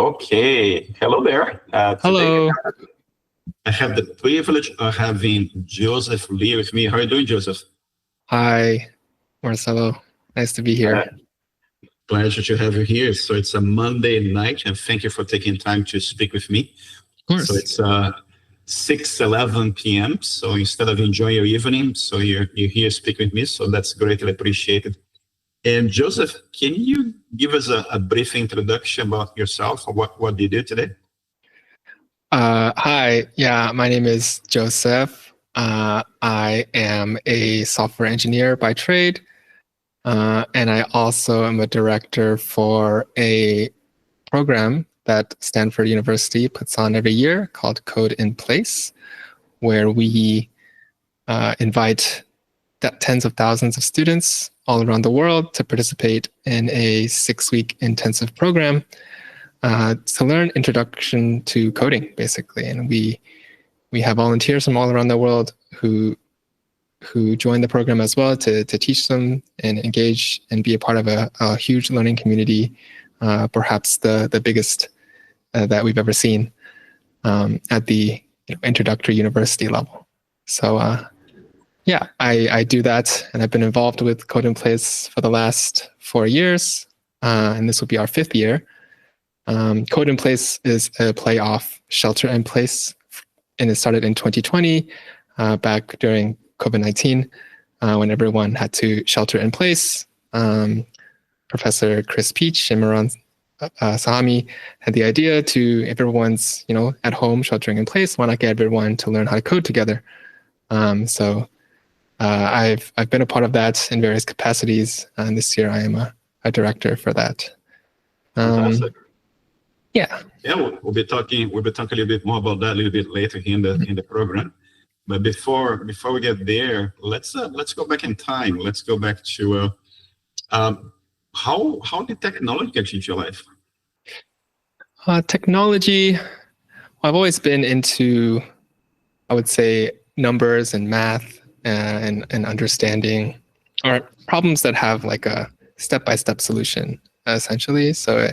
Okay, hello there. Today Hello. I have the privilege of having Joseph Lee with me. How are you doing, Joseph? Hi, Marcelo. Nice to be here. Pleasure to have you here. So it's a Monday night, and thank you for taking time to speak with me. Of course. So it's 6:11 p.m. So instead of enjoying your evening, so you're here speaking with me. So that's greatly appreciated. And Joseph, can you give us a brief introduction about yourself or what do you do today? Hi. Yeah, my name is Joseph. I am a software engineer by trade. And I also am a director for a program that Stanford University puts on every year called Code in Place, where we invite tens of thousands of students all around the world to participate in a 6-week intensive program to learn introduction to coding, basically. And we have volunteers from all around the world who join the program as well to teach them and engage and be a part of a huge learning community, perhaps the biggest that we've ever seen at the introductory university level. So yeah, I do that, and I've been involved with Code in Place for the last 4 years, and this will be our 5th year. Code in Place is a play off Shelter in Place, and it started in 2020, back during COVID-19, when everyone had to shelter in place. Professor Chris Peach and Maran Sahami had the idea to, if everyone's at home sheltering in place, why not get everyone to learn how to code together? So I've been a part of that in various capacities, and this year I am a director for that. Fantastic. Yeah. Yeah, we'll be talking a little bit more about that a little bit later here in the program. But before we get there, let's go back in time. Let's go back to how did technology get into your life? Technology. I've always been into, I would say, numbers and math and understanding, or problems that have like a step-by-step solution, essentially. So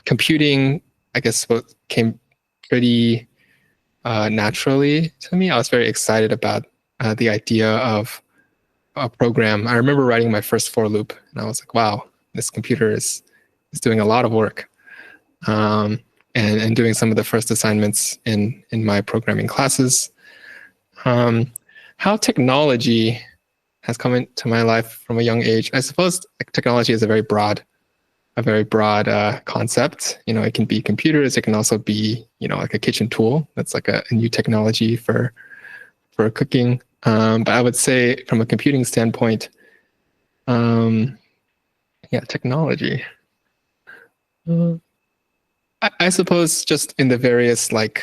computing, I guess, came pretty naturally to me. I was very excited about the idea of a program. I remember writing my first for loop, and I was like, wow, this computer is doing a lot of work. And doing some of the first assignments in my programming classes. How technology has come into my life from a young age. I suppose technology is a very broad concept. It can be computers. It can also be, like a kitchen tool. That's like a new technology for cooking. But I would say from a computing standpoint, technology. I suppose just in the various like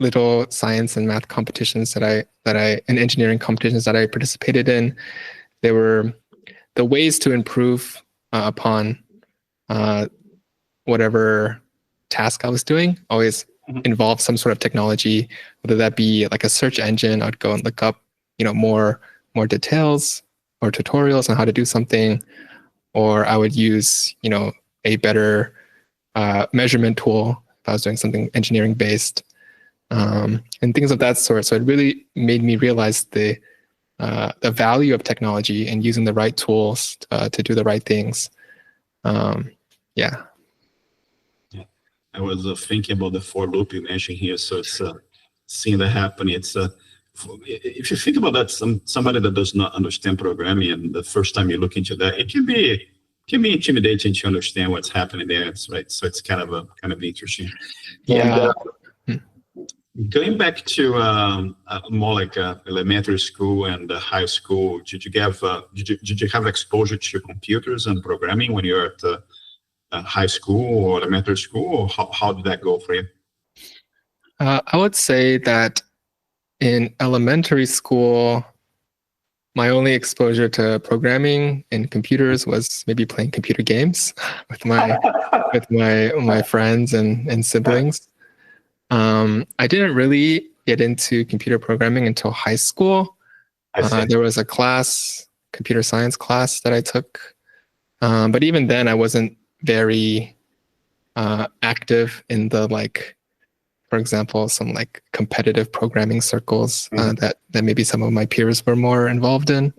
little science and math competitions and engineering competitions that I participated in, there were the ways to improve upon whatever task I was doing always involved some sort of technology, whether that be like a search engine. I'd go and look up, more details or tutorials on how to do something, or I would use, a better measurement tool if I was doing something engineering based, and things of that sort. So it really made me realize the value of technology and using the right tools to do the right things. Yeah. I was thinking about the for loop you mentioned here. So it's seeing that happening. It's if you think about that, somebody that does not understand programming, and the first time you look into that, it can be intimidating to understand what's happening there, right? So it's kind of interesting. Yeah. And, going back to more like elementary school and high school, did you have exposure to computers and programming when you were at high school or elementary school, or how did that go for you? I would say that in elementary school, my only exposure to programming and computers was maybe playing computer games with my friends and siblings. I didn't really get into computer programming until high school. There was a class, computer science class that I took. But even then, I wasn't very active in the for example, some competitive programming circles that maybe some of my peers were more involved in.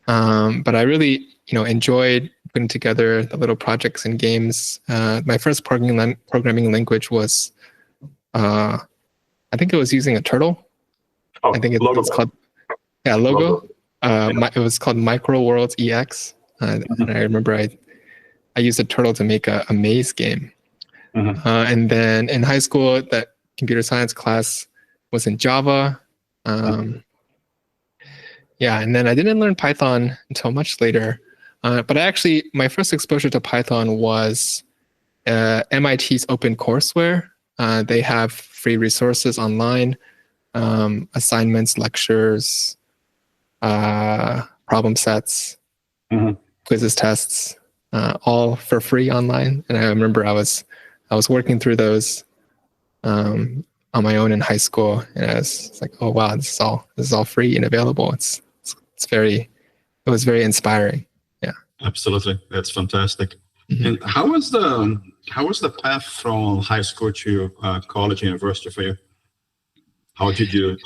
But I really, enjoyed putting together the little projects and games. My first programming language was, I think it was using a turtle. I think it's called, Logo. It was called Micro Worlds EX. And I remember I used a turtle to make a maze game. And then in high school, that computer science class was in Java. And then I didn't learn Python until much later. But my first exposure to Python was MIT's OpenCourseWare. They have free resources online, assignments, lectures, problem sets, quizzes, tests, all for free online. And I remember I was working through those on my own in high school, and I was like, oh wow, this is all free and available. It was very inspiring. Yeah, absolutely, that's fantastic. And how was the path from high school to college, university for you? How did you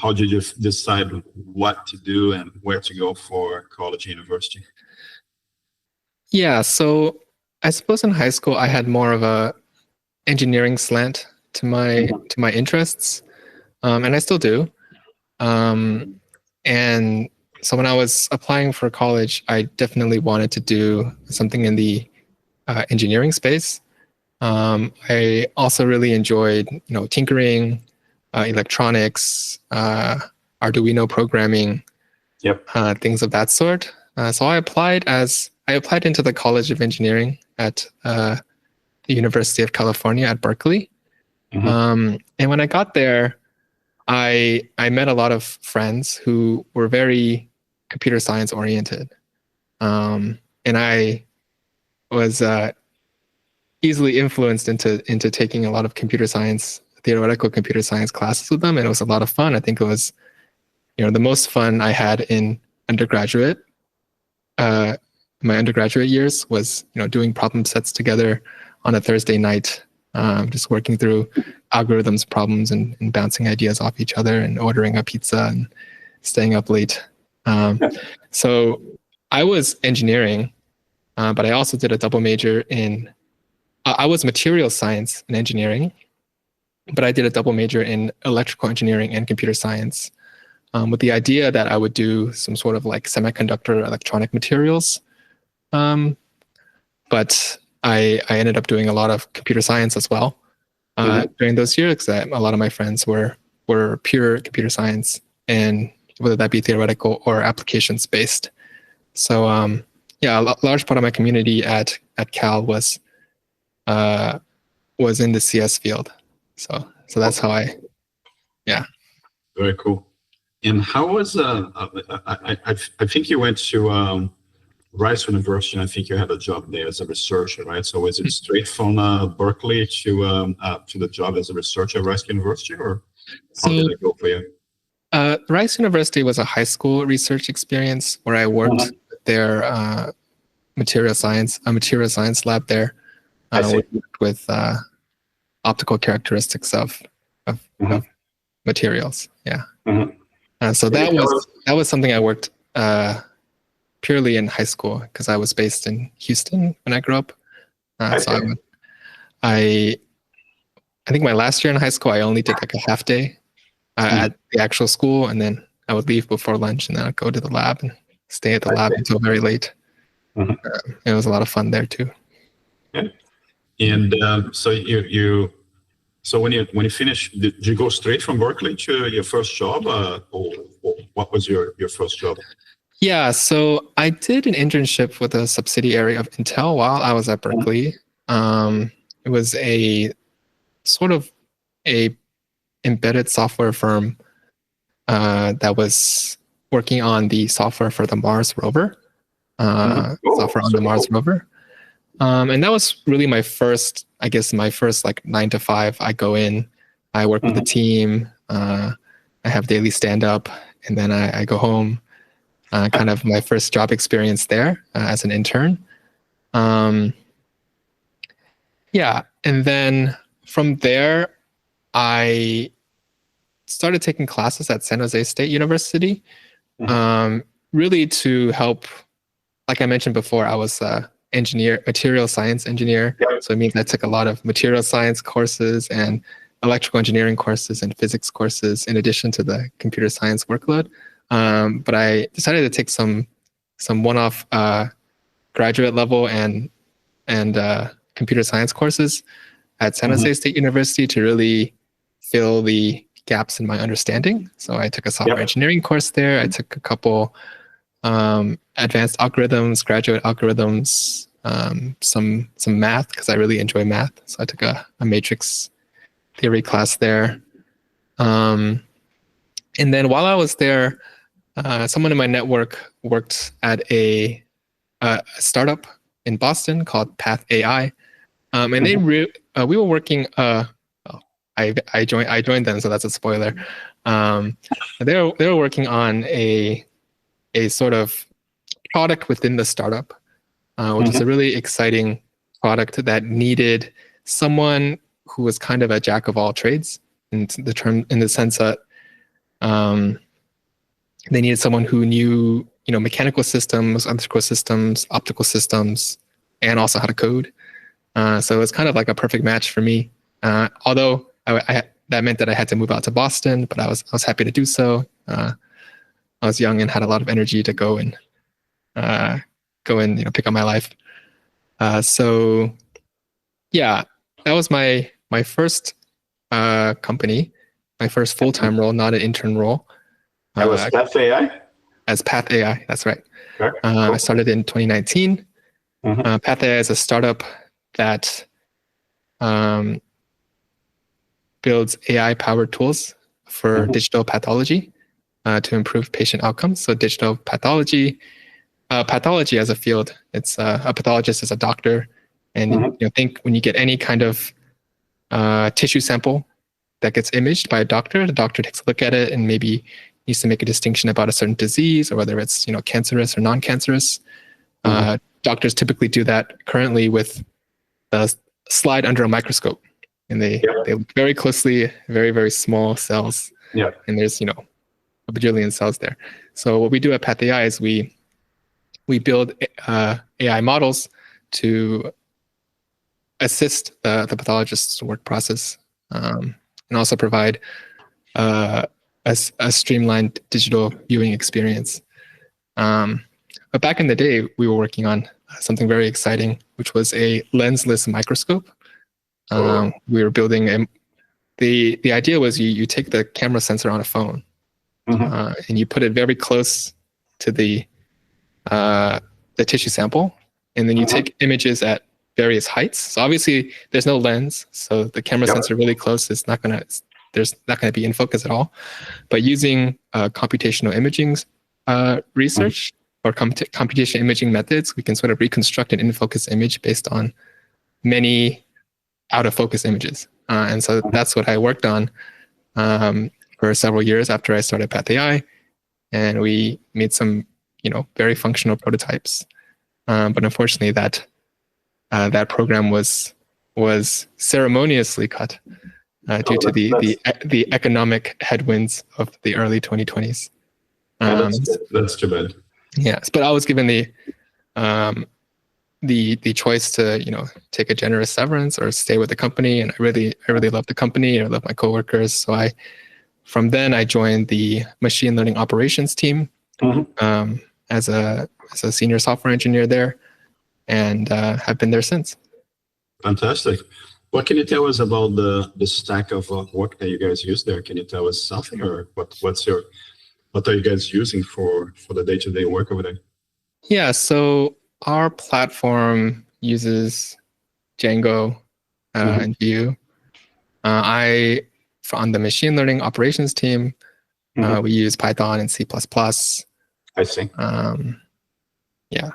decide what to do and where to go for college and university? Yeah, so I suppose in high school I had more of a engineering slant to my interests, and I still do. And so when I was applying for college, I definitely wanted to do something in the engineering space. I also really enjoyed, tinkering, electronics, Arduino programming, things of that sort. So I applied into the College of Engineering at the University of California at Berkeley. And when I got there, I met a lot of friends who were very computer science oriented. And I was easily influenced into taking a lot of theoretical computer science classes with them, and it was a lot of fun. I think it was, the most fun I had in undergraduate. My undergraduate years was, doing problem sets together on a Thursday night, just working through algorithms problems and bouncing ideas off each other and ordering a pizza and staying up late. So I was engineering, but I also did a double major in, I was material science and engineering, but I did a double major in electrical engineering and computer science, with the idea that I would do some sort of semiconductor electronic materials. But I ended up doing a lot of computer science as well during those years, because a lot of my friends were pure computer science, and whether that be theoretical or applications based. So a large part of my community at Cal was in the CS field. So that's how Very cool. And how was I think you went to Rice University, and I think you had a job there as a researcher, right? So was it straight from Berkeley to the job as a researcher at Rice University, or how did it go for you? Rice University was a high school research experience where I worked with their material science lab there, with optical characteristics of materials. Yeah. So that was something I worked purely in high school, because I was based in Houston when I grew up. So I think my last year in high school, I only did a half day at the actual school, and then I would leave before lunch, and then I'd go to the lab and stay at the lab until very late. It was a lot of fun there too. Yeah. And so when you finished, did you go straight from Berkeley to your first job, or what was your first job? Yeah, so I did an internship with a subsidiary of Intel while I was at Berkeley. It was a sort of a embedded software firm that was working on the software for the Mars rover, software on the Mars rover. And that was really my first 9 to 5. I go in, I work with the team, I have daily stand up, and then I go home. Kind of my first job experience there as an intern. Yeah. And then from there, I started taking classes at San Jose State University, really to help. Like I mentioned before, I was a material science engineer. Yep. So it means I took a lot of material science courses and electrical engineering courses and physics courses in addition to the computer science workload. But I decided to take some one-off graduate level and computer science courses at San Jose State University to really fill the gaps in my understanding. So I took a software engineering course there. I took a couple advanced algorithms, graduate algorithms, some math because I really enjoy math. So I took a matrix theory class there. And then while I was there, someone in my network worked at a startup in Boston called Path AI, and they we were working. I joined them, so that's a spoiler. They were working on a sort of product within the startup, which is a really exciting product that needed someone who was kind of a jack of all trades in the sense that they needed someone who knew, mechanical systems, electrical systems, optical systems, and also how to code. So it was kind of like a perfect match for me. Although that meant that I had to move out to Boston, but I was happy to do so. I was young and had a lot of energy to go and pick up my life. So yeah, that was my first company, my first full-time role, not an intern role. That was Path AI? As Path AI, that's right. Okay. I started in 2019. Path AI is a startup that builds AI-powered tools for digital pathology to improve patient outcomes. So digital pathology as a field, it's a pathologist is a doctor, and think when you get any kind of tissue sample that gets imaged by a doctor, the doctor takes a look at it and maybe needs to make a distinction about a certain disease or whether it's cancerous or non-cancerous. Doctors typically do that currently with a slide under a microscope, and they look very closely, very, very small cells. Yeah. And there's a bajillion cells there. So what we do at Path AI is we build AI models to assist the pathologist's work process, and also provide a streamlined digital viewing experience. But back in the day, we were working on something very exciting, which was a lensless microscope. We were building the idea was you take the camera sensor on a phone, and you put it very close to the tissue sample, and then you take images at various heights. So obviously there's no lens, so the camera sensor really close is there's not going to be in focus at all. But using computational imaging research or computational imaging methods, we can sort of reconstruct an in-focus image based on many out-of-focus images. And so that's what I worked on for several years after I started Path AI. And we made some, very functional prototypes. But unfortunately, that program was ceremoniously cut due to the economic headwinds of the early 2020s. That's too bad. Yes, but I was given the choice to take a generous severance or stay with the company, and I really love the company. I love my coworkers, so from then I joined the machine learning operations team as a senior software engineer there, and have been there since. Fantastic. What can you tell us about the stack of work that you guys use there? Can you tell us something, or what are you guys using for the day-to-day work over there? Yeah, so our platform uses Django and Vue. On the machine learning operations team, we use Python and C++. I see. Yeah.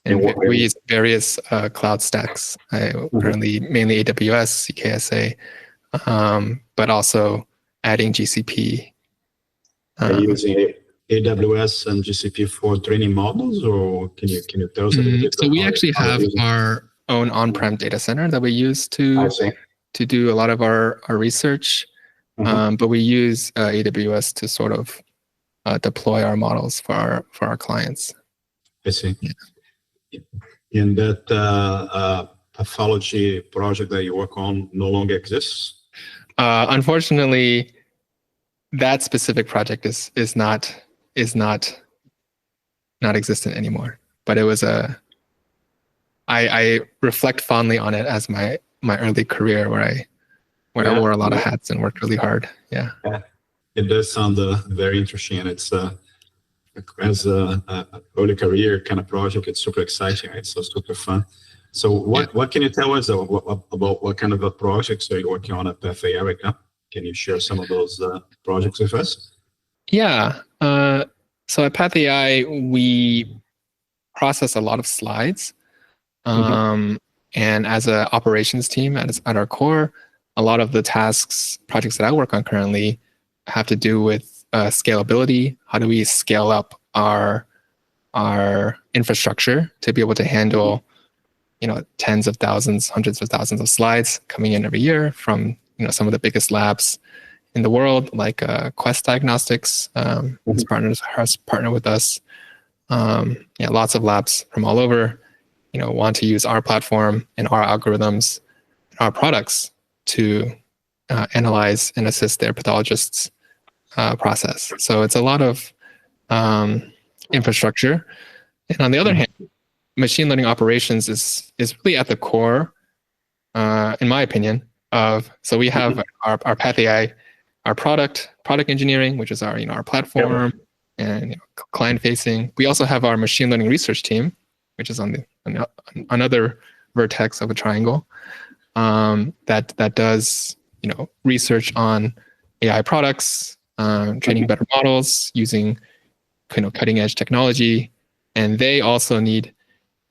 And we use various cloud stacks. Currently, mainly AWS, CKSA, but also adding GCP. Are you using AWS and GCP for training models, or can you tell us a little bit? So we actually have own on-prem data center that we use to do a lot of our research. But we use AWS to sort of deploy our models for our clients. I see. Yeah. And that pathology project that you work on no longer exists? Unfortunately, that specific project is not existent anymore. But it was I reflect fondly on it as my early career where I wore a lot of hats and worked really hard. Yeah. It does sound very interesting, and it's as a early career kind of project. It's super exciting. It's so super fun. So what can you tell us about what kind of projects are you working on at Path AI right now? Can you share some of those projects with us? Yeah. So at Path AI, we process a lot of slides. And as an operations team at our core, a lot of the projects that I work on currently have to do with scalability. How do we scale up our infrastructure to be able to handle, tens of thousands, hundreds of thousands of slides coming in every year from, some of the biggest labs in the world, like Quest Diagnostics, has partnered with us. Lots of labs from all over, want to use our platform and our algorithms, our products to analyze and assist their pathologists' process. So it's a lot of infrastructure. And on the other hand, machine learning operations is really at the core, in my opinion, so we have our Path AI, our product engineering, which is our platform and client facing. We also have our machine learning research team, which is on another vertex of a triangle, that does research on AI products, training better models using cutting edge technology, and they also need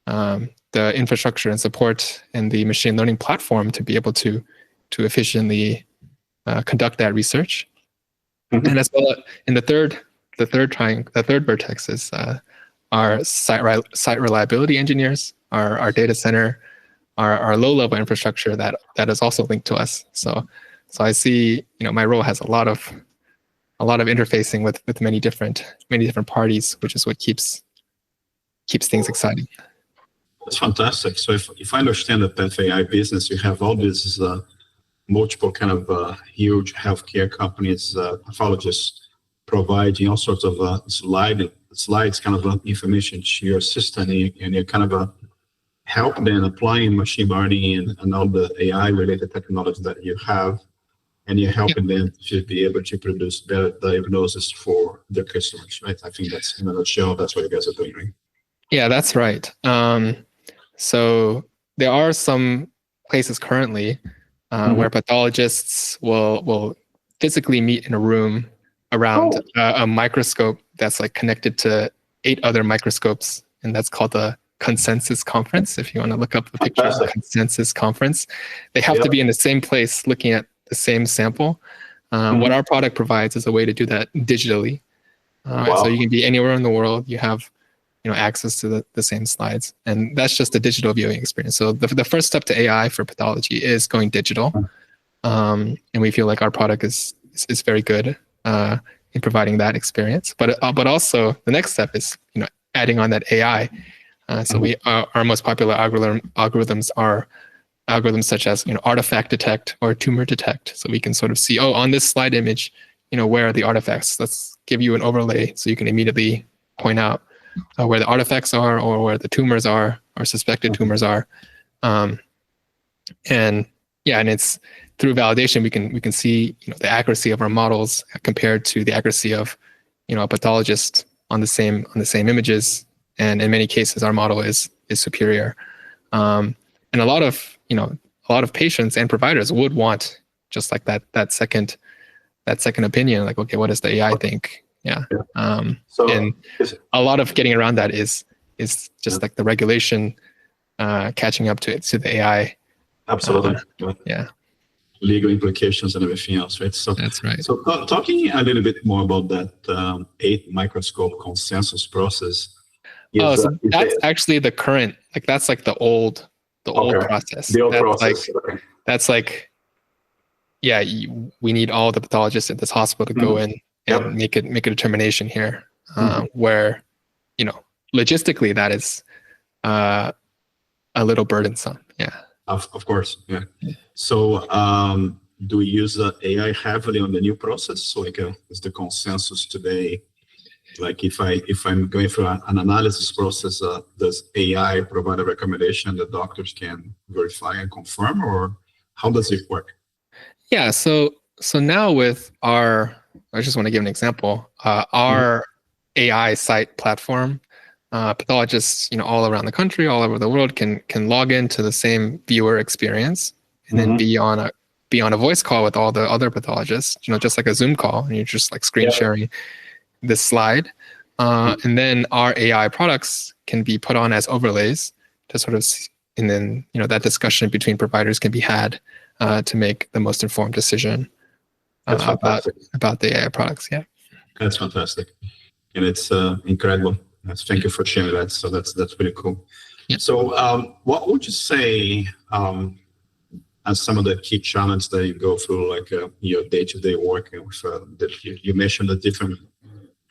the infrastructure and support and the machine learning platform to be able to efficiently conduct that research. And as well, in the third vertex is our site reliability engineers, our data center, our low-level infrastructure that is also linked to us. So I see, my role has a lot of interfacing with many different parties, which is what keeps things exciting. That's fantastic. So if I understand the Path AI business, you have all these multiple kind of huge healthcare companies, pathologists providing all sorts of slides kind of information to your system, and you kind of help them applying machine learning and all the AI related technology that you have, and you're helping them to be able to produce better diagnosis for their customers, right? I think that's, in a nutshell, that's what you guys are doing, right? Yeah, that's right. So there are some places currently where pathologists will physically meet in a room around a microscope that's like connected to 8 other microscopes, and that's called the consensus conference. If you want to look up the picture of the consensus conference, they have to be in the same place looking at the same sample. What our product provides is a way to do that digitally. So you can be anywhere in the world. You have access to the same slides, and that's just a digital viewing experience. So the first step to AI for pathology is going digital, and we feel like our product is very good in providing that experience. But also the next step is adding on that AI. So our most popular algorithms are algorithms such as artifact detect or tumor detect. So we can sort of see, on this slide image, where are the artifacts? Let's give you an overlay so you can immediately point out where the artifacts are or where the tumors are or suspected tumors are. And it's through validation we can see the accuracy of our models compared to the accuracy of a pathologist on the same images. And in many cases, our model is superior. And a lot of patients and providers would want just like that second opinion. Like, okay, what does the AI think? Yeah. And a lot of getting around that is just like the regulation catching up to the AI. Absolutely. Legal implications and everything else, right? So that's right. So talking a little bit more about that 8 microscope consensus process. So that's actually the current, that's like the old the old Okay. process. The old That's process. like that's like yeah, we need all the pathologists at this hospital to go in and make a determination here, where logistically that is a little burdensome. Yeah. Of course, yeah. So, do we use AI heavily on the new process? So, like, is the consensus today, like, if I'm going through an analysis process, does AI provide a recommendation that doctors can verify and confirm, or how does it work? Yeah. So now with I just want to give an example. Our AI site platform, pathologists, all around the country, all over the world can log into the same viewer experience and then be on a voice call with all the other pathologists, just like a Zoom call, and you're just like screen sharing this slide. And then our AI products can be put on as overlays to sort of, and then, that discussion between providers can be had to make the most informed decision about the AI products. Yeah. That's fantastic. And it's incredible. Thank you for sharing that. So that's pretty cool. Yeah. So what would you say as some of the key challenges that you go through, like your day-to-day work with you mentioned the different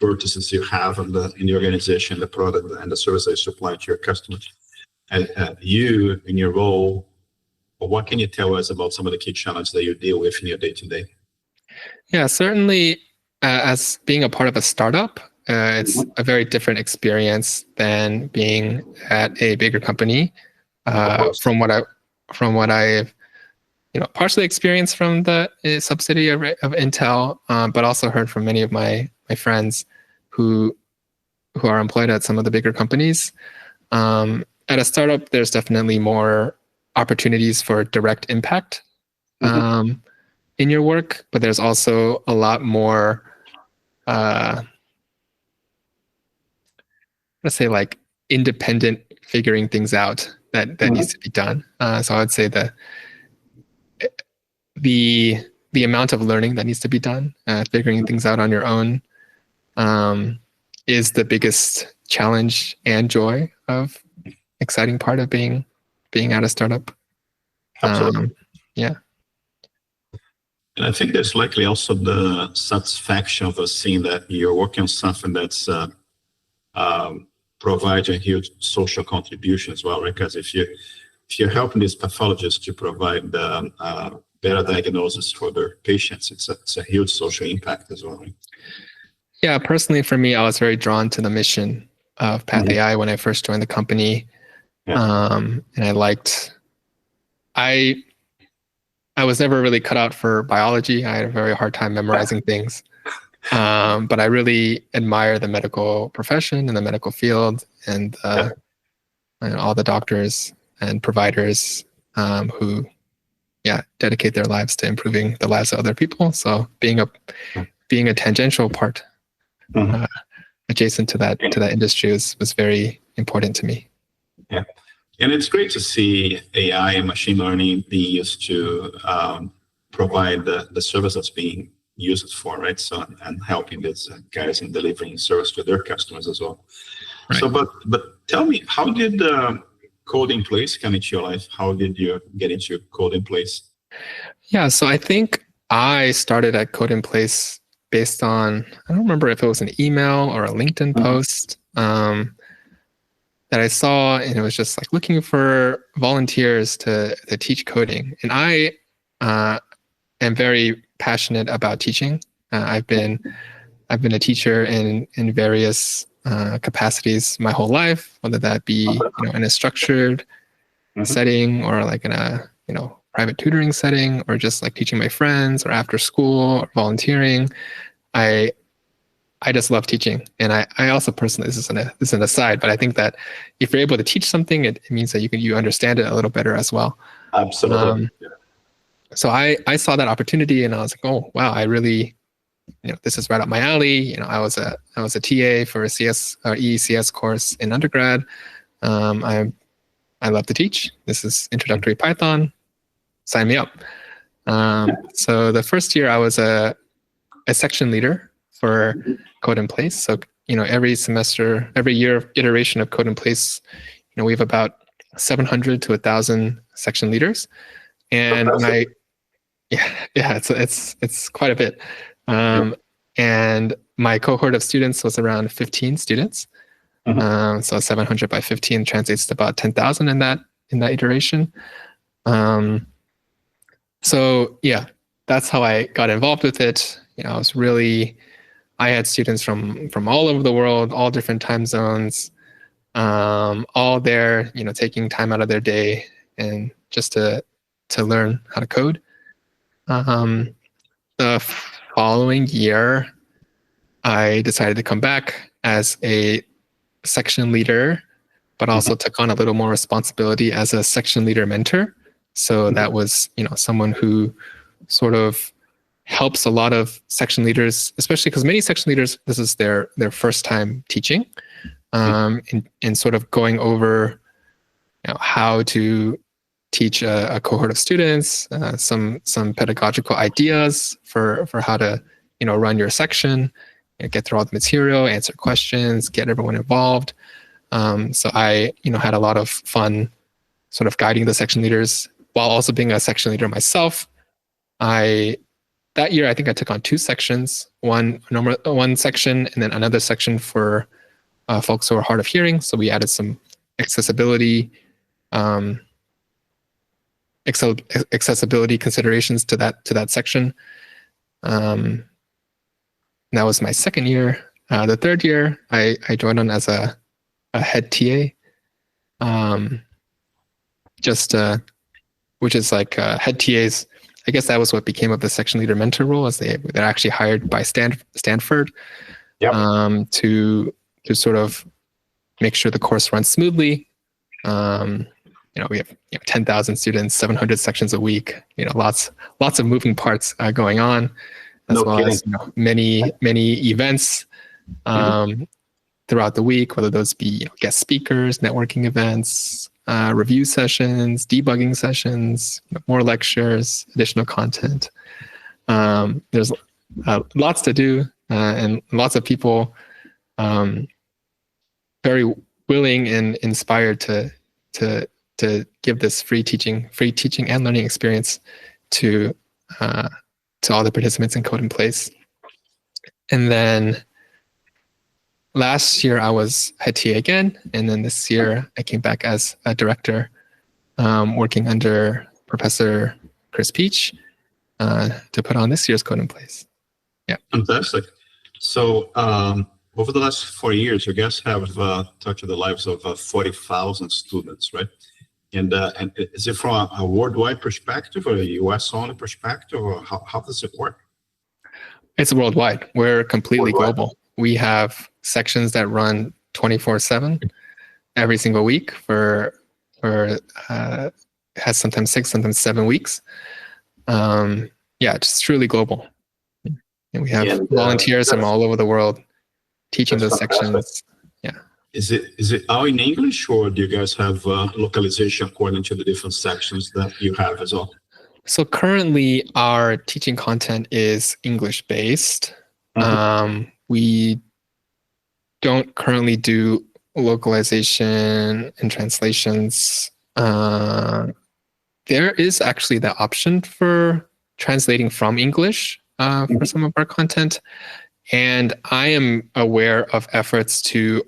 vertices you have in the organization, the product and the service that you supply to your customers. And you, in your role, what can you tell us about some of the key challenges that you deal with in your day-to-day? Yeah, certainly as being a part of a startup, it's a very different experience than being at a bigger company. From what I've partially experienced from the subsidiary of Intel, but also heard from many of my friends who are employed at some of the bigger companies. At a startup, there's definitely more opportunities for direct impact in your work, but there's also a lot more let's say like independent figuring things out that needs to be done. So I would say the amount of learning that needs to be done, figuring things out on your own, is the biggest challenge and joy of exciting part of being at a startup. Absolutely. Yeah. And I think there's likely also the satisfaction of us seeing that you're working on something that's provides a huge social contribution as well, right? Because if you're helping these pathologists to provide better diagnosis for their patients, it's a huge social impact as well, right? Yeah, personally for me, I was very drawn to the mission of Path AI when I first joined the company. And I was never really cut out for biology. I had a very hard time memorizing things. But I really admire the medical profession and the medical field and all the doctors and providers who dedicate their lives to improving the lives of other people. So being a tangential part adjacent to that industry was very important to me. Yeah. And it's great to see AI and machine learning being used to provide the service that's being used for, right? So, and helping these guys in delivering service to their customers as well. Right. So, but tell me, how did Code in Place come into your life? How did you get into Code in Place? Yeah, so I think I started at Code in Place based on, I don't remember if it was an email or a LinkedIn post that I saw, and it was just like looking for volunteers to teach coding. And I am very passionate about teaching. I've been a teacher in various capacities my whole life, whether that be in a structured setting or like in a private tutoring setting, or just like teaching my friends or after school or volunteering. I just love teaching. And I also personally, this is an aside, but I think that if you're able to teach something, it means that you understand it a little better as well. Absolutely. So I saw that opportunity and I was like, oh, wow, I really, this is right up my alley. I was a TA for a EECS course in undergrad. I love to teach. This is introductory Python. Sign me up. So the first year I was a section leader for Code in Place. So, every semester, every year iteration of Code in Place, we have about 700 to 1,000 section leaders, and it's quite a bit. And my cohort of students was around 15 students. So 700 by 15 translates to about 10,000 in that iteration. So yeah, that's how I got involved with it. I had students from all over the world, all different time zones, all there, taking time out of their day and just to learn how to code. The following year, I decided to come back as a section leader, but also took on a little more responsibility as a section leader mentor. So that was, someone who sort of helps a lot of section leaders, especially because many section leaders, this is their first time teaching, and sort of going over how to teach a cohort of students, some pedagogical ideas for how to run your section, get through all the material, answer questions, get everyone involved. So I had a lot of fun sort of guiding the section leaders while also being a section leader myself. That year I think I took on 2 sections, one section and then another section for folks who are hard of hearing. So we added some accessibility considerations to that section. That was my second year. The third year, I joined on as a head TA, which is like head TAs. I guess that was what became of the section leader mentor role, as they're actually hired by Stanford to sort of make sure the course runs smoothly. We have 10,000 students, 700 sections a week. Lots of moving parts going on, as as many events throughout the week, whether those be guest speakers, networking events, review sessions, debugging sessions, more lectures, additional content. There's lots to do, and lots of people very willing and inspired to give this free teaching and learning experience to all the participants in Code in Place. And then last year I was head TA again, and then this year I came back as a director, working under Professor Chris Peach to put on this year's Code in Place. Yeah. Fantastic. So over the last 4 years, you guys have touched the lives of 40,000 students, right? And is it from a worldwide perspective or a US-only perspective, or how does it work? It's worldwide. We're completely global. We have sections that run 24/7 every single week for has sometimes 6, sometimes 7 weeks. Just truly global. And we have volunteers from all over the world teaching those sections. Yeah. Is it all in English, or do you guys have localization according to the different sections that you have as well? So currently our teaching content is English-based. We don't currently do localization and translations. There is actually the option for translating from English for some of our content. And I am aware of efforts to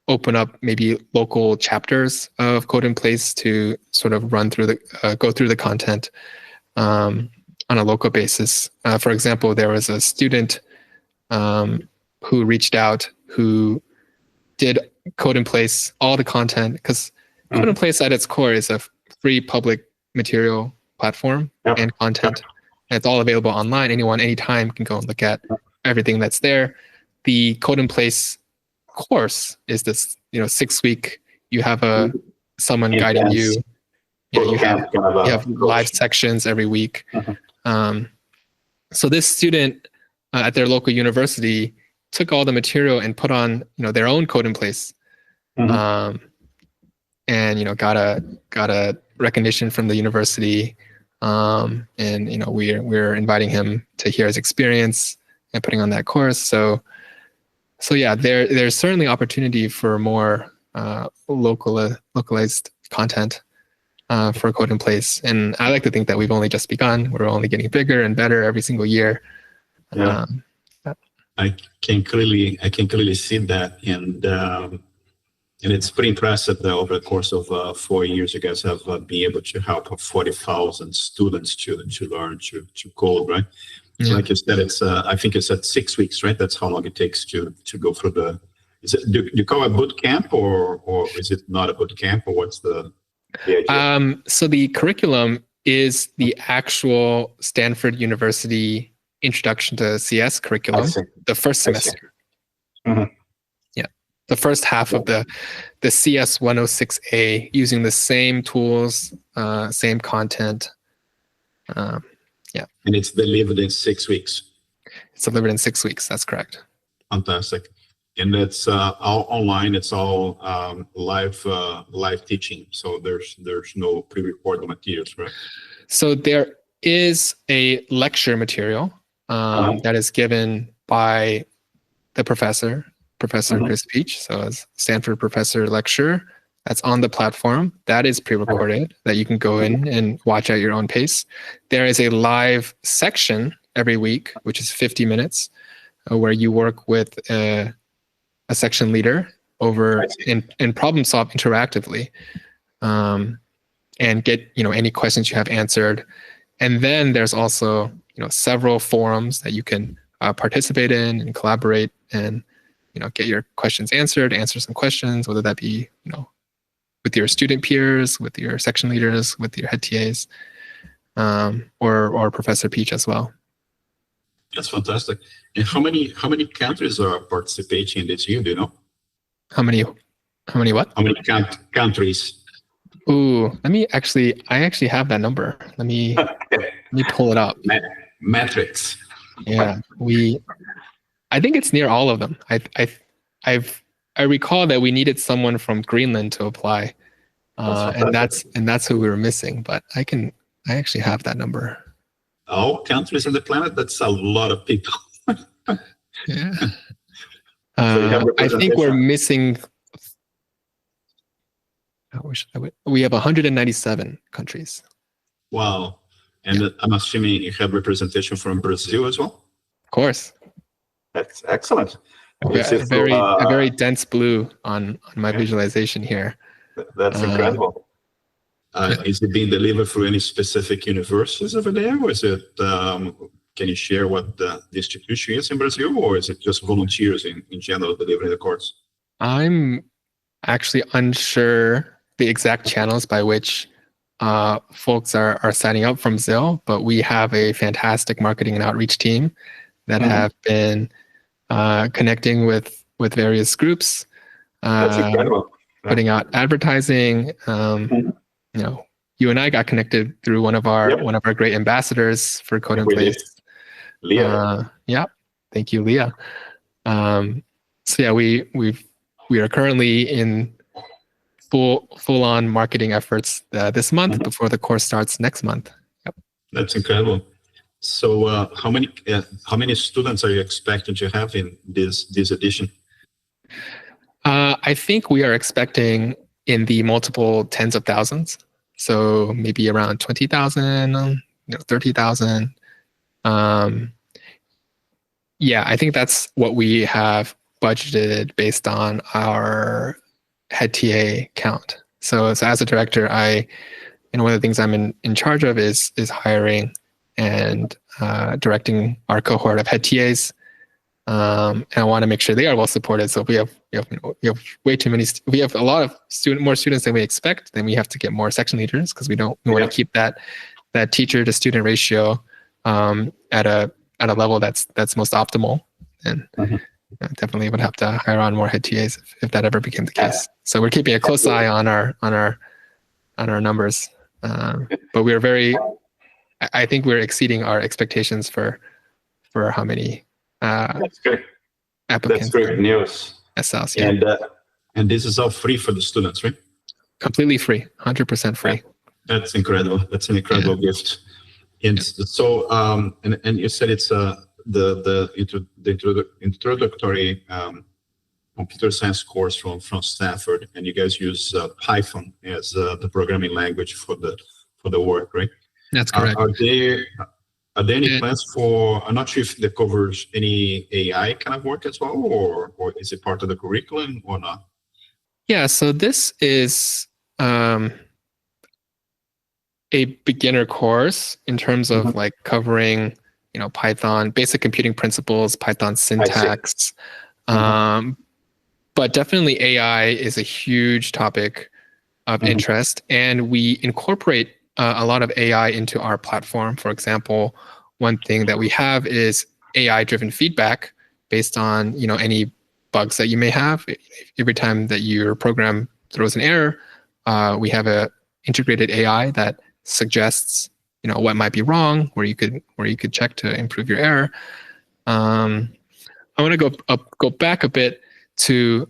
open up maybe local chapters of Code in Place to sort of go through the content on a local basis. For example, there was a student who reached out who did Code in Place, all the content, because Code in Place at its core is a free public material platform and content. And it's all available online. Anyone, anytime can go and look at everything that's there. The Code in Place course is this, 6-week. You have someone guiding you. You have live sections every week. So this student at their local university took all the material and put on, their own Code in Place, and got a recognition from the university. And we're inviting him to hear his experience and putting on that course. So yeah, there's certainly opportunity for more localized content for Code in Place. And I like to think that we've only just begun. We're only getting bigger and better every single year. Yeah. I can clearly see that, and it's pretty impressive that over the course of 4 years, you guys have been able to help 40,000 students to learn to code, right? Yeah. Like you said, it's I think you said 6 weeks, right? That's how long it takes to go through the. Is it, do you call it boot camp, or is it not a boot camp, or what's the idea? So the curriculum is the actual Stanford University Introduction to CS curriculum, the first semester. Mm-hmm. Yeah, the first half of the CS 106A, using the same tools, same content. Yeah. And it's delivered in 6 weeks. It's delivered in 6 weeks. That's correct. Fantastic. And it's all online. It's all live teaching. So there's no pre-recorded materials, right? So there is a lecture material that is given by the Professor Chris Peach. So as Stanford professor lecturer, that's on the platform. That is pre-recorded, that you can go in and watch at your own pace. There is a live section every week, which is 50 minutes, where you work with a section leader over and problem solve interactively, and get any questions you have answered. And then there's also several forums that you can participate in and collaborate and get your questions answered, answer some questions, whether that be with your student peers, with your section leaders, with your head TAs, or Professor Peach as well. That's fantastic. And how many countries are participating in this year? Do you know? How many what? How many countries? Ooh, I actually have that number. Let me pull it up. Metrics. Yeah, I think it's near all of them. I recall that we needed someone from Greenland to apply, and that's who we were missing. But I actually have that number. All countries on the planet. That's a lot of people. Yeah. So I think we're missing. We have 197 countries. Wow. And I'm assuming you have representation from Brazil as well? Of course. That's excellent. A very dense blue on my visualization here. That's incredible. Is it being delivered through any specific universities over there, or is it? Can you share what the distribution is in Brazil, or is it just volunteers in general delivering the course? I'm actually unsure the exact channels by which folks are signing up from Brazil, but we have a fantastic marketing and outreach team that have been connecting with various groups, That's incredible. putting out advertising. You and I got connected through one of our great ambassadors for Code in Place, Leah. Yeah, thank you, Leah. So yeah, we are currently in full on marketing efforts this month before the course starts next month. Yep. That's incredible. So how many students are you expecting to have in this edition? I think we are expecting in the multiple tens of thousands. So maybe around 20,000, 30,000. Yeah, I think that's what we have budgeted based on our head TA count. So as a director, one of the things I'm in charge of is hiring and directing our cohort of head TAs. And I want to make sure they are well supported. So if we have way too many, we have a lot of more students than we expect, then we have to get more section leaders, because we want to keep that teacher to student ratio at a level that's most optimal. And definitely would have to hire on more head TAs if that ever became the case. So we're keeping a close eye on our numbers. But I think we're exceeding our expectations for how many That's great. applicants. That's great news. SLs, yeah. And this is all free for the students, right? Completely free, 100% free. That's incredible. That's an incredible gift. And so, and you said it's the introductory computer science course from Stanford, and you guys use Python as the programming language for the work, right? That's correct. Are there any plans for? I'm not sure if that covers any AI kind of work as well, or is it part of the curriculum or not? Yeah, so this is a beginner course in terms of like covering, Python, basic computing principles, Python syntax. But definitely AI is a huge topic of interest, and we incorporate a lot of AI into our platform. For example, one thing that we have is AI-driven feedback based on any bugs that you may have. Every time that your program throws an error, we have a integrated AI that suggests what might be wrong, where you could check to improve your error. I want to go back a bit to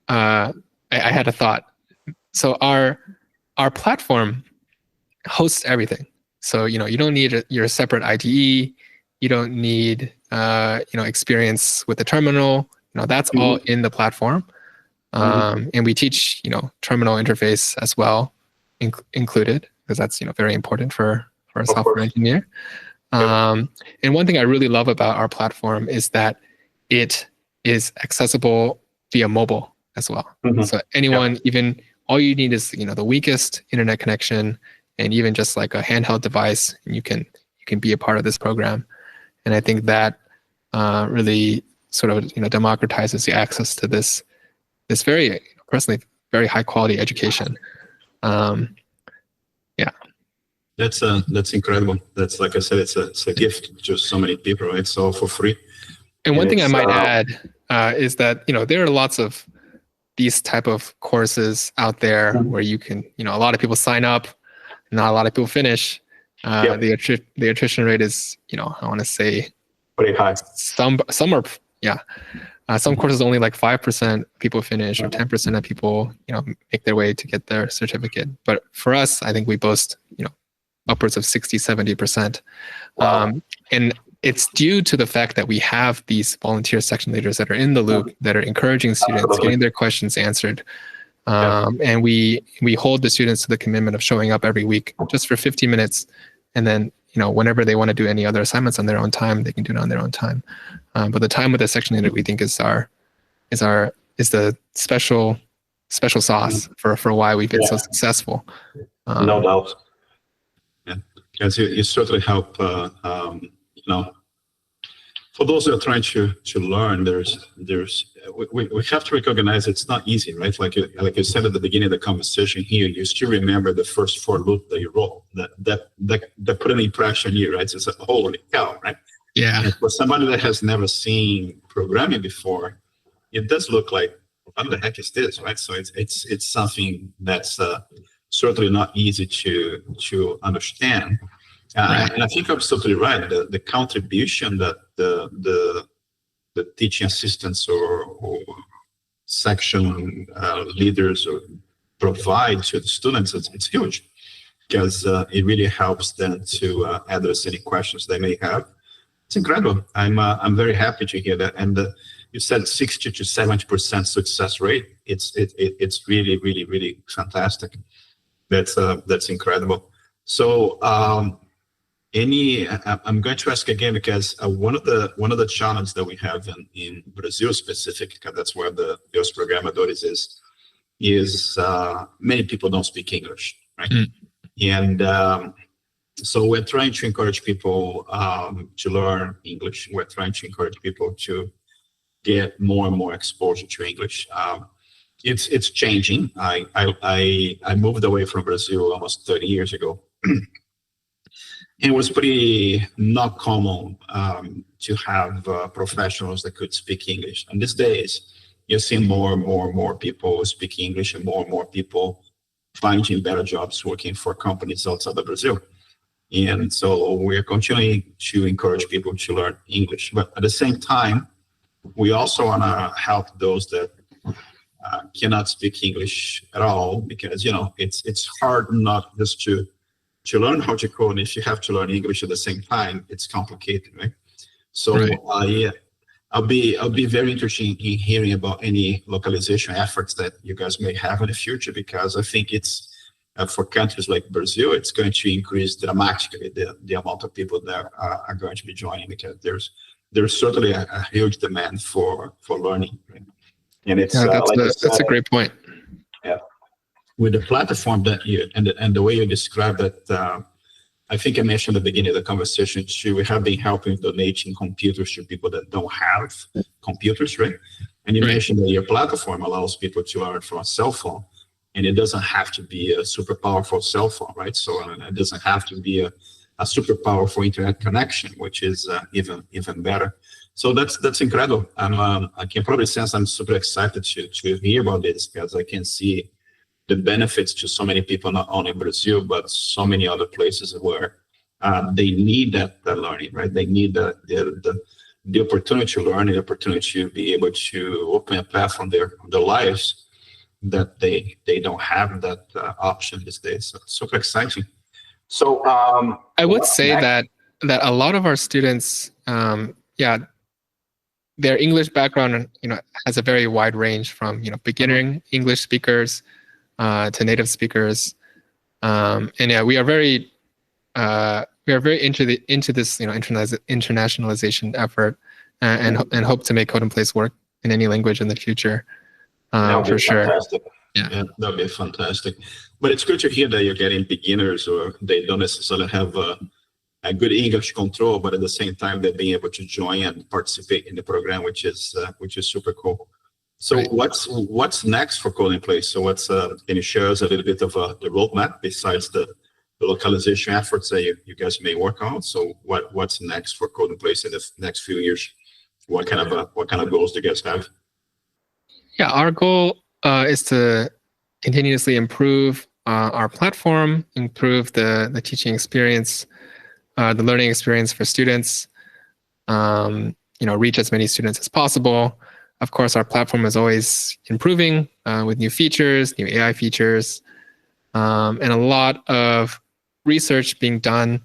I had a thought. So our platform hosts everything. So you don't need your separate IDE. You don't need experience with the terminal. That's all in the platform. And we teach terminal interface as well, included, because that's very important for a software engineer. And one thing I really love about our platform is that it is accessible via mobile as well. So anyone, even all you need is the weakest internet connection, and even just like a handheld device, and you can be a part of this program. And I think that really sort of democratizes the access to this very, personally, very high quality education. That's incredible. That's, like I said, it's a gift to so many people. It's all for free. And one thing I might add is that there are lots of these type of courses out there where you can a lot of people sign up, not a lot of people finish. The attrition rate is I want to say pretty high. Some are some courses only like 5% people finish, or 10% of people make their way to get their certificate. But for us, I think we boast upwards of 60-70%. And it's due to the fact that we have these volunteer section leaders that are in the loop, that are encouraging students, getting their questions answered. And we hold the students to the commitment of showing up every week just for 50 minutes. And then, whenever they want to do any other assignments on their own time, they can do it on their own time. But the time with the section leader, we think is the special sauce for why we've been so successful. No doubt. Because you certainly help, for those who are trying to learn, we have to recognize it's not easy, right? Like you said at the beginning of the conversation here, you still remember the first for loop that you wrote, that put an impression on you, right? So it's like, holy cow, right? Yeah. And for somebody that has never seen programming before, it does look like, what the heck is this, right? So it's something that's certainly not easy to understand. And I think you're absolutely right. The contribution that the teaching assistants or section leaders provide to the students, it's huge, because it really helps them to address any questions they may have. It's incredible. I'm very happy to hear that. And you said 60 to 70% success rate. It's really, really, really fantastic. That's incredible. So I'm going to ask again, because one of the challenges that we have in Brazil specific, because that's where the OsProgramadores is many people don't speak English, right? And so we're trying to encourage people to learn English. We're trying to encourage people to get more and more exposure to English. It's changing. I moved away from Brazil almost 30 years ago. It was pretty not common to have professionals that could speak English. And these days, you're seeing more and more people speak English, and more people finding better jobs working for companies outside of Brazil. And so we're continuing to encourage people to learn English. But at the same time, we also want to help those that cannot speak English at all, because it's hard not just to learn how to code. If you have to learn English at the same time, it's complicated, right? So right. I I'll be very interested in hearing about any localization efforts that you guys may have in the future, because I think it's for countries like Brazil, it's going to increase dramatically the amount of people that are going to be joining, because there's certainly a huge demand for learning, right? And it's that's a great point. Yeah, with the platform that you and the way you described it, I think I mentioned at the beginning of the conversation too, we have been helping donating computers to people that don't have computers, right? And you mentioned that your platform allows people to learn from a cell phone, and it doesn't have to be a super powerful cell phone, right? So it doesn't have to be a super powerful internet connection, which is even better. So that's incredible. I can probably sense I'm super excited to hear about this, because I can see the benefits to so many people, not only in Brazil, but so many other places where they need that learning, right? They need the opportunity to learn, the opportunity to be able to open a path on their lives that they don't have that option these days. So super exciting. So I would say that a lot of our students, their English background, has a very wide range from beginning English speakers to native speakers, and we are very into this internationalization effort, and hope to make Code in Place work in any language in the future, for sure. Fantastic. Yeah, that would be fantastic. But it's good to hear that you're getting beginners, or they don't necessarily have a good English control, but at the same time they're being able to join and participate in the program, which is super cool. So what's next for Code in Place? So can you share us a little bit of the roadmap besides the localization efforts that you guys may work on? So what's next for Code in Place in the next few years? What kind of goals do you guys have? Yeah, our goal is to continuously improve our platform, improve the teaching experience, the learning experience for students, reach as many students as possible. Of course, our platform is always improving with new features, new AI features, and a lot of research being done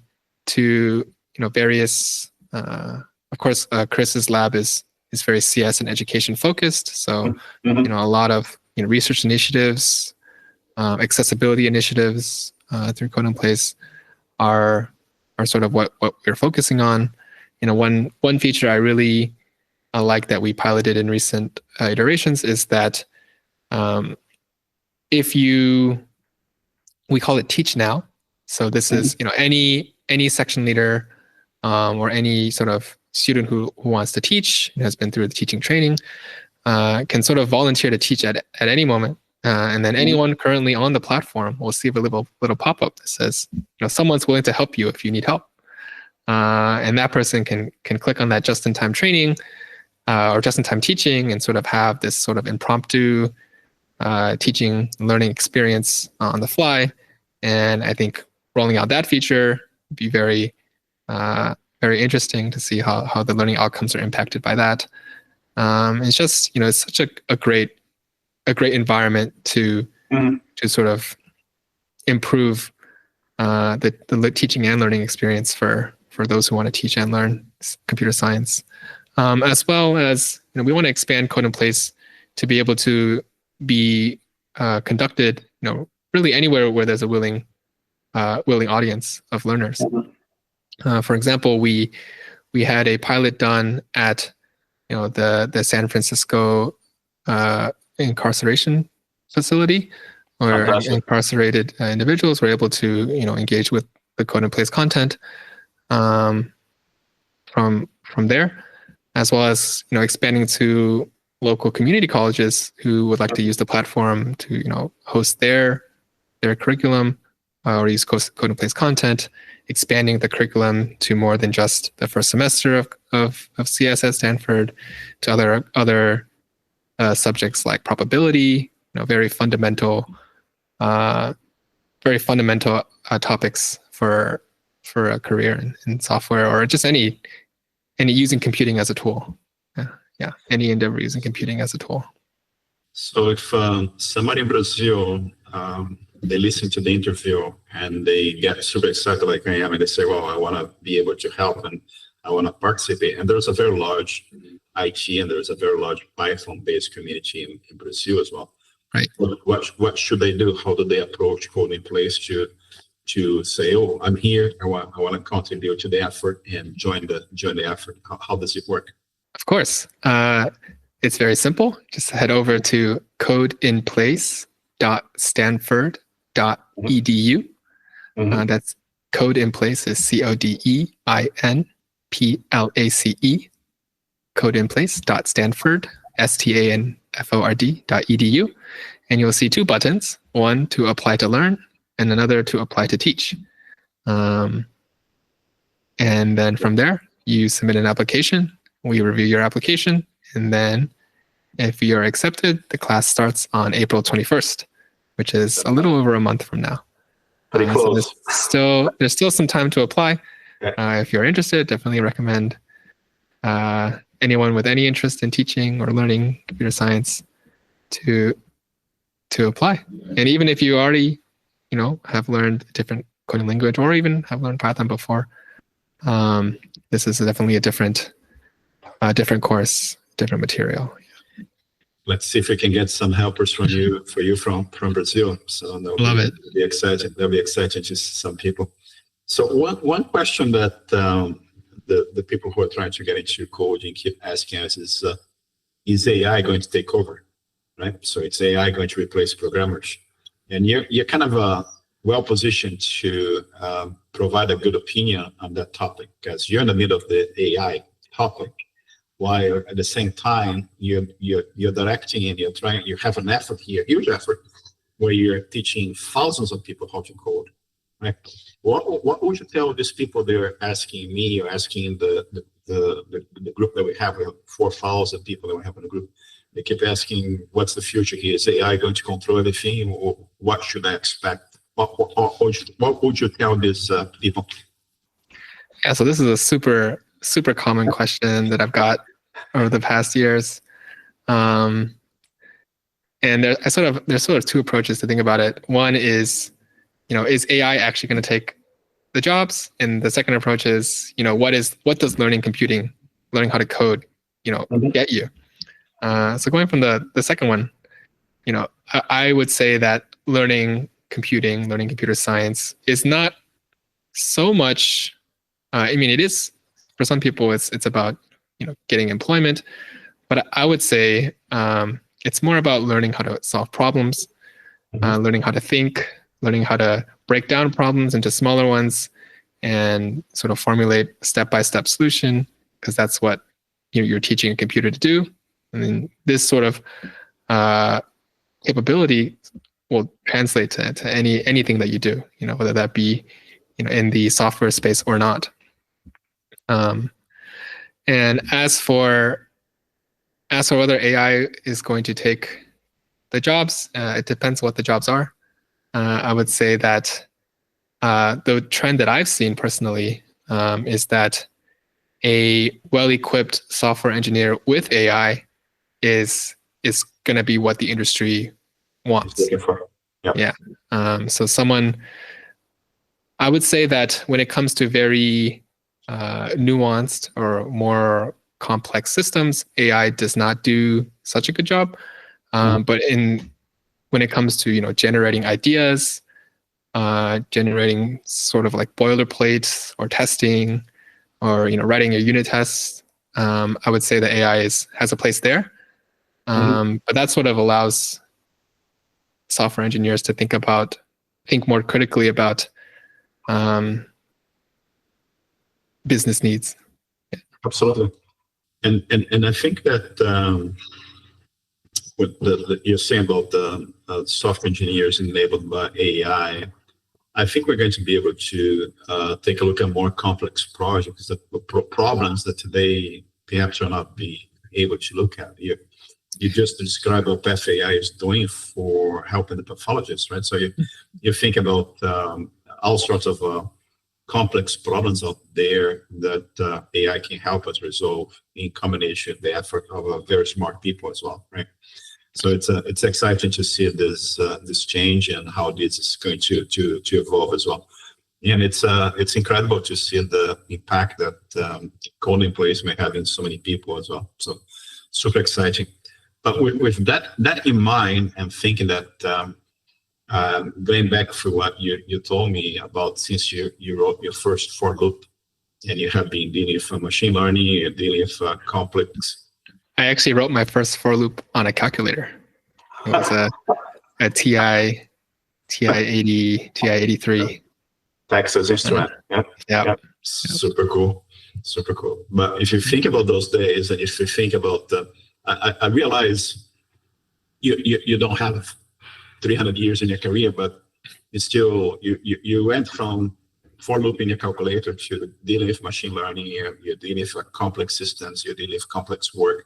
to various. Of course, Chris's lab is very CS and education focused, so a lot of research initiatives, accessibility initiatives through Code in Place are sort of what we're focusing on. One feature I really like that we piloted in recent iterations is that we call it Teach Now. So this is any section leader or any sort of student who wants to teach, has been through the teaching training, can sort of volunteer to teach at any moment. And then anyone currently on the platform will see a little pop-up that says, someone's willing to help you if you need help. And that person can click on that just-in-time training or just-in-time teaching and sort of have this sort of impromptu teaching learning experience on the fly. And I think rolling out that feature would be very, very interesting to see how the learning outcomes are impacted by that. It's just, it's such a great environment to sort of improve the teaching and learning experience for those who want to teach and learn computer science, as well as we want to expand Code in Place to be able to be conducted really anywhere where there's a willing audience of learners. For example, we had a pilot done at the San Francisco incarceration facility, where incarcerated individuals were able to engage with the Code in Place content from there, as well as expanding to local community colleges who would like to use the platform to host their curriculum or use Code in Place content, expanding the curriculum to more than just the first semester of CS at Stanford, to other subjects like probability, very fundamental topics for a career in software, or just any using computing as a tool. Any endeavor using computing as a tool. So if somebody in Brazil, they listen to the interview and they get super excited like I am, and they say, well, I want to be able to help and I want to participate. And there's a very large IT and there's a very large Python-based community in Brazil as well. Right. What should they do? How do they approach Code in Place to say, oh, I'm here, I want to contribute to the effort and join the effort? How does it work? Of course. It's very simple. Just head over to codeinplace.stanford.edu. That's Code in Place is CODEINPLACE. Codeinplace.stanford, STANFORD.edu. And you'll see two buttons, one to apply to learn and another to apply to teach. And then from there, you submit an application. We review your application. And then if you're accepted, the class starts on April 21st, which is a little over a month from now. Pretty close. So there's still some time to apply. If you're interested, definitely recommend anyone with any interest in teaching or learning computer science to apply. And even if you already, have learned a different coding language or even have learned Python before, this is definitely a different course, different material. Let's see if we can get some helpers from you from Brazil. So Love it. That'll be exciting. That'll be exciting to some people. So one question that the people who are trying to get into coding keep asking us is AI going to take over, right? So it's AI going to replace programmers, and you're kind of well positioned to provide a good opinion on that topic because you're in the middle of the AI topic, while at the same time you're directing and you have an effort here, huge effort, where you're teaching thousands of people how to code. Right. What would you tell these people? They're asking me or asking the group that we have 4,000 people that we have in the group. They keep asking, what's the future here? Is AI going to control everything, or what should I expect? What would you tell these people? Yeah, so this is a super common question that I've got over the past years. And there's sort of two approaches to think about it. One is, is AI actually going to take the jobs? And the second approach is, what does learning how to code, get you? So going from the second one, I would say that learning computer science is not so much. It is for some people. It's about getting employment, but I would say it's more about learning how to solve problems, learning how to think, learning how to break down problems into smaller ones, and sort of formulate a step-by-step solution, because that's what you're teaching a computer to do. And then this sort of capability will translate to anything that you do, whether that be in the software space or not. And as for whether AI is going to take the jobs, it depends what the jobs are. I would say that the trend that I've seen personally is that a well-equipped software engineer with AI is going to be what the industry wants. Yeah. So I would say that when it comes to very nuanced or more complex systems, AI does not do such a good job. But when it comes to generating ideas, generating sort of like boilerplates or testing, or writing a unit test, I would say that AI has a place there. But that sort of allows software engineers to think more critically about business needs. Absolutely. And I think that what you're saying about the software engineers enabled by AI, I think we're going to be able to take a look at more complex projects, problems that today perhaps are not being able to look at. You just described what Path AI is doing for helping the pathologists, right? So you think about all sorts of complex problems out there that AI can help us resolve in combination with the effort of very smart people as well, right? So it's exciting to see this change and how this is going to evolve as well. And it's incredible to see the impact that coding plays may have in so many people as well. So super exciting. But with that in mind, and thinking that going back through what you told me about, since you wrote your first for loop, and you have been dealing with machine learning, you're dealing with complex. I actually wrote my first for loop on a calculator. It was a TI 83. Texas instrument. Yeah. Super cool. But if you think about those days, and if you think about I realize you don't have 300 years in your career, but it's still you went from for loop in your calculator to dealing with machine learning. You're dealing with complex systems. You're dealing with complex work.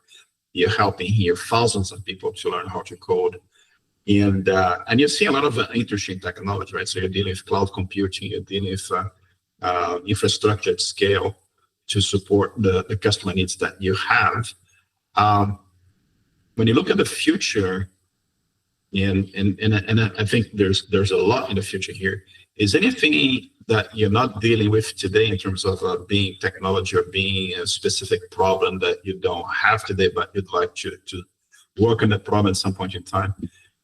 You're helping here thousands of people to learn how to code. And you see a lot of interesting technology, right? So you're dealing with cloud computing, you're dealing with infrastructure at scale to support the customer needs that you have. When you look at the future, and I think there's a lot in the future here. Is anything that you're not dealing with today in terms of being technology or being a specific problem that you don't have today, but you'd like to work on that problem at some point in time?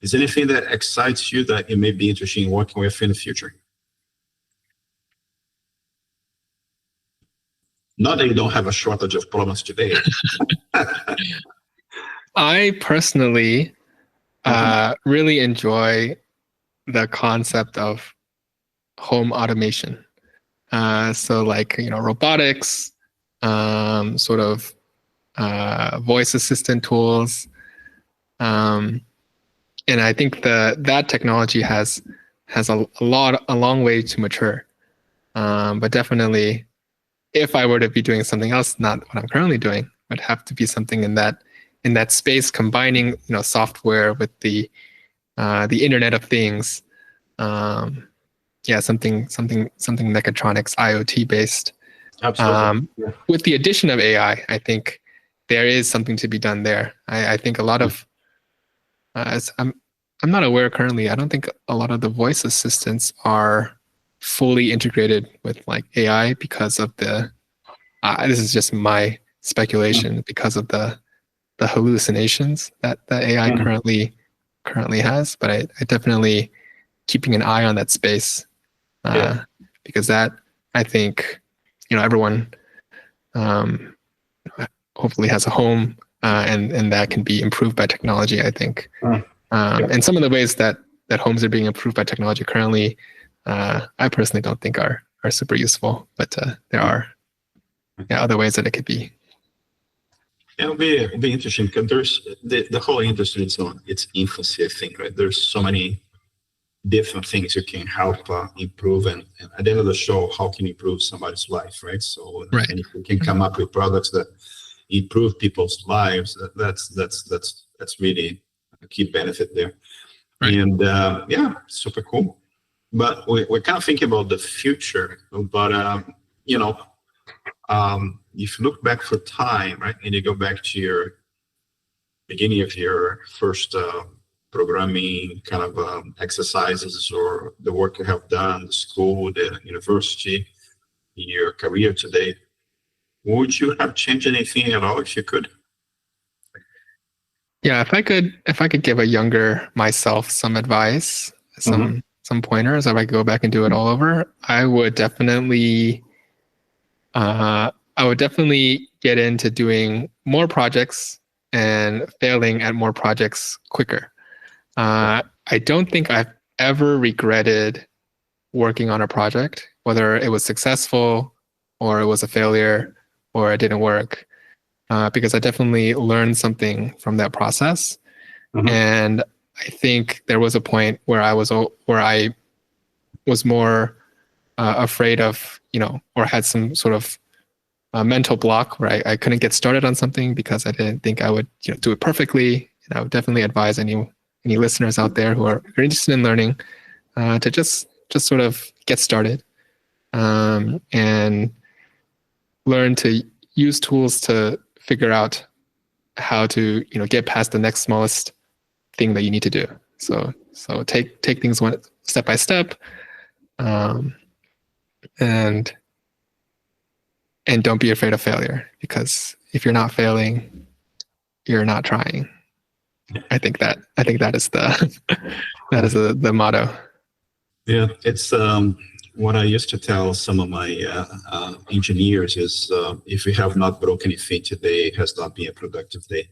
Is anything that excites you that you may be interested in working with in the future? Not that you don't have a shortage of problems today. I personally really enjoy the concept of home automation. So like, robotics, sort of voice assistant tools. And I think that technology has a long way to mature. But definitely, if I were to be doing something else, not what I'm currently doing, would have to be something in that space, combining software with the Internet of Things. Something mechatronics, IoT based. Absolutely. With the addition of AI, I think there is something to be done there. I think a lot of I'm not aware currently. I don't think a lot of the voice assistants are fully integrated with like AI because of the. This is just my speculation, because of the hallucinations that AI currently has. But I definitely keeping an eye on that space, because that, I think, everyone hopefully has a home, and that can be improved by technology, I think. And some of the ways that homes are being improved by technology currently, I personally don't think are super useful, but there are other ways that it could be. It'll be interesting, because there's the whole industry is on its infancy, I think, right? There's so many different things you can help improve, and at the end of the show, how can you improve somebody's life, right? So, right. And if we can come up with products that improve people's lives, that's really a key benefit there. Right. And super cool. But we're kind of thinking about the future, but if you look back for time, right, and you go back to your beginning of your first programming kind of exercises, or the work you have done, the school, the university, your career today, would you have changed anything at all if you could? Yeah, if I could give a younger myself some advice, some pointers, if I could go back and do it all over, I would definitely get into doing more projects and failing at more projects quicker. I don't think I've ever regretted working on a project, whether it was successful or it was a failure or it didn't work, because I definitely learned something from that process. And I think there was a point where I was more afraid of, or had some sort of mental block where I couldn't get started on something because I didn't think I would do it perfectly. And I would definitely advise any listeners out there who are interested in learning to just sort of get started, and learn to use tools to figure out how to get past the next smallest thing that you need to do. So take things one step by step, and don't be afraid of failure, because if you're not failing, you're not trying. I think that is the motto. Yeah, it's what I used to tell some of my engineers is if you have not broken anything today, it has not been a productive day.